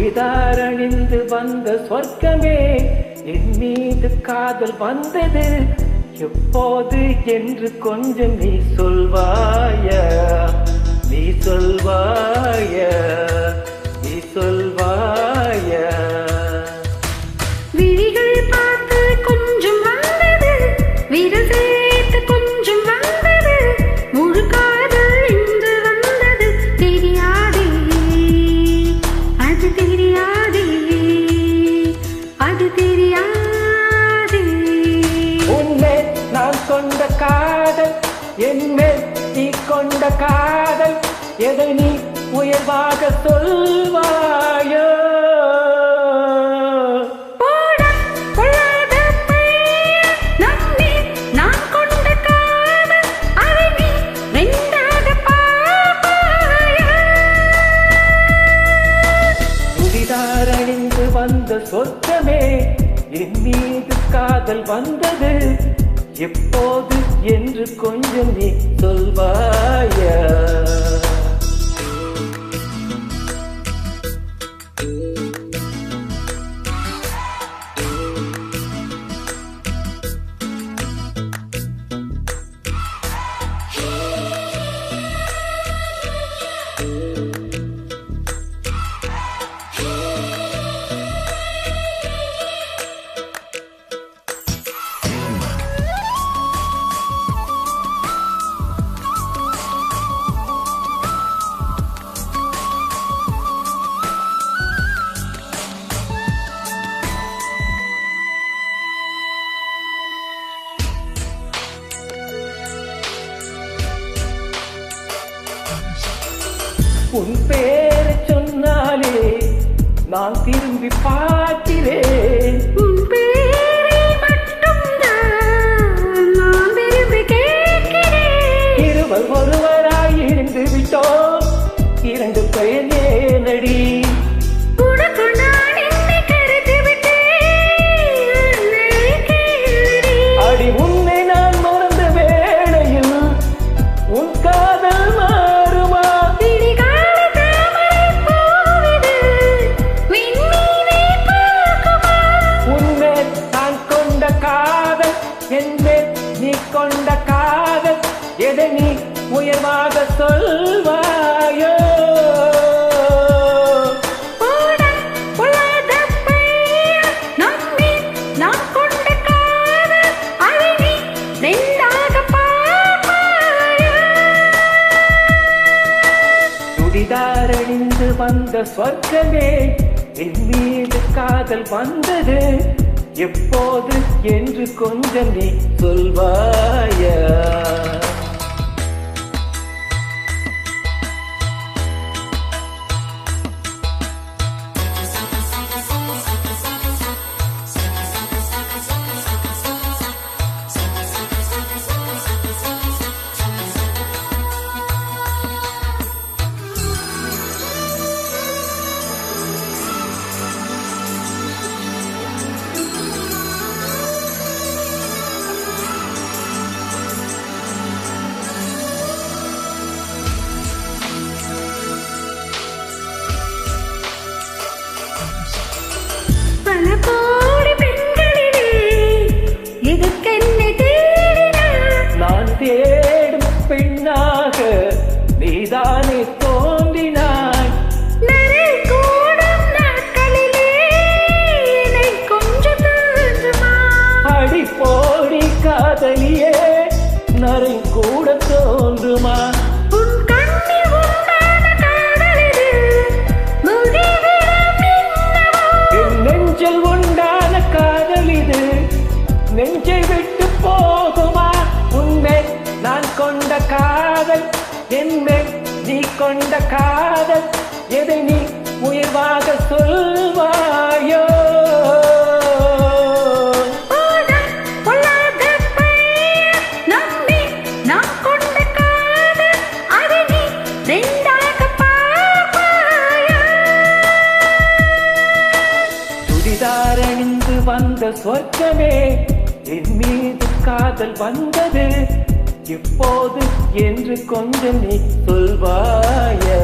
சுடிதாரணிந்து வந்த சொர்க்கமே, என் மீது காதல் வந்தது எப்போது என்று கொஞ்சம் நீ சொல்வாயா, நீ சொல்வாயா, நீ சொல்வாயா. விழிகள் பார்த்து கொஞ்சம் வந்தது, விரல் சேர்த்து கொஞ்சம் வந்தது, முழு காதல் இன்று வந்தது. தெரியாதே, அது தெரியாதே, அது தெரியாதே. உன்மேல் நான் கொண்ட காதல், என்மேல் நீ கொண்ட காதல், எதை நீ உயர்வாக சொல்வாயோ. சுடிதாரணிந்து வந்த சொர்க்கமே, என் மீது காதல் வந்தது எப்போது என்று கொஞ்சம் நீ சொல்வாயா. உன் பேரை சொன்னாலே நான் திரும்பி பார்க்கிறேன். உன் பேரை மட்டும்தான் நான் விரும்பி கேட்கிறேன். இருவர் ஒருவராய் இருந்து விட்டோம், இரண்டு பெயர் ஏனடி. உனக்கு நான் என்னை கருதி விட்டேன், அடி உன்னை நான் மறந்த வேளையில் உன் காதல் மாறுமா. உன்மேல் நான் கொண்ட காதல், என்மேல் நீ கொண்ட காதல், எதை நீ உயர்வாக சொல்வாயோ. சுடிதாரணிந்து வந்த சொர்க்கமே, என் மீது காதல் வந்தது எப்போது என்று கொஞ்சம் நீ சொல்வாயா. பல கோடி பெண்களிலே எதற்கென்னை தேடினாய்? நான் தேடும் பெண்ணாக நீதானே தோன்றினாய். நரை கூடும் நாட்களிலே என்னை கொஞ்சம் தோன்றுமா? அடி போடி காதலியே, நரை கூட தோன்றுமா. உன் கண்ணில் உண்டான காதல் இது, முடிவிடம் என்னவோ? என் நெஞ்சில் உண்டான காதல் இது, நெஞ்சை விட்டு போகுமா. உன்மேல் நான் கொண்ட காதல், என்மேல் நீ கொண்ட காதல், எதை நீ உயர்வாக சொல்வாயோ. சுடிதாரணிந்து வந்த சொர்க்கமே, என் மீது காதல் வந்தது எப்போது என்று கொஞ்சம் நீ சொல்வாயா.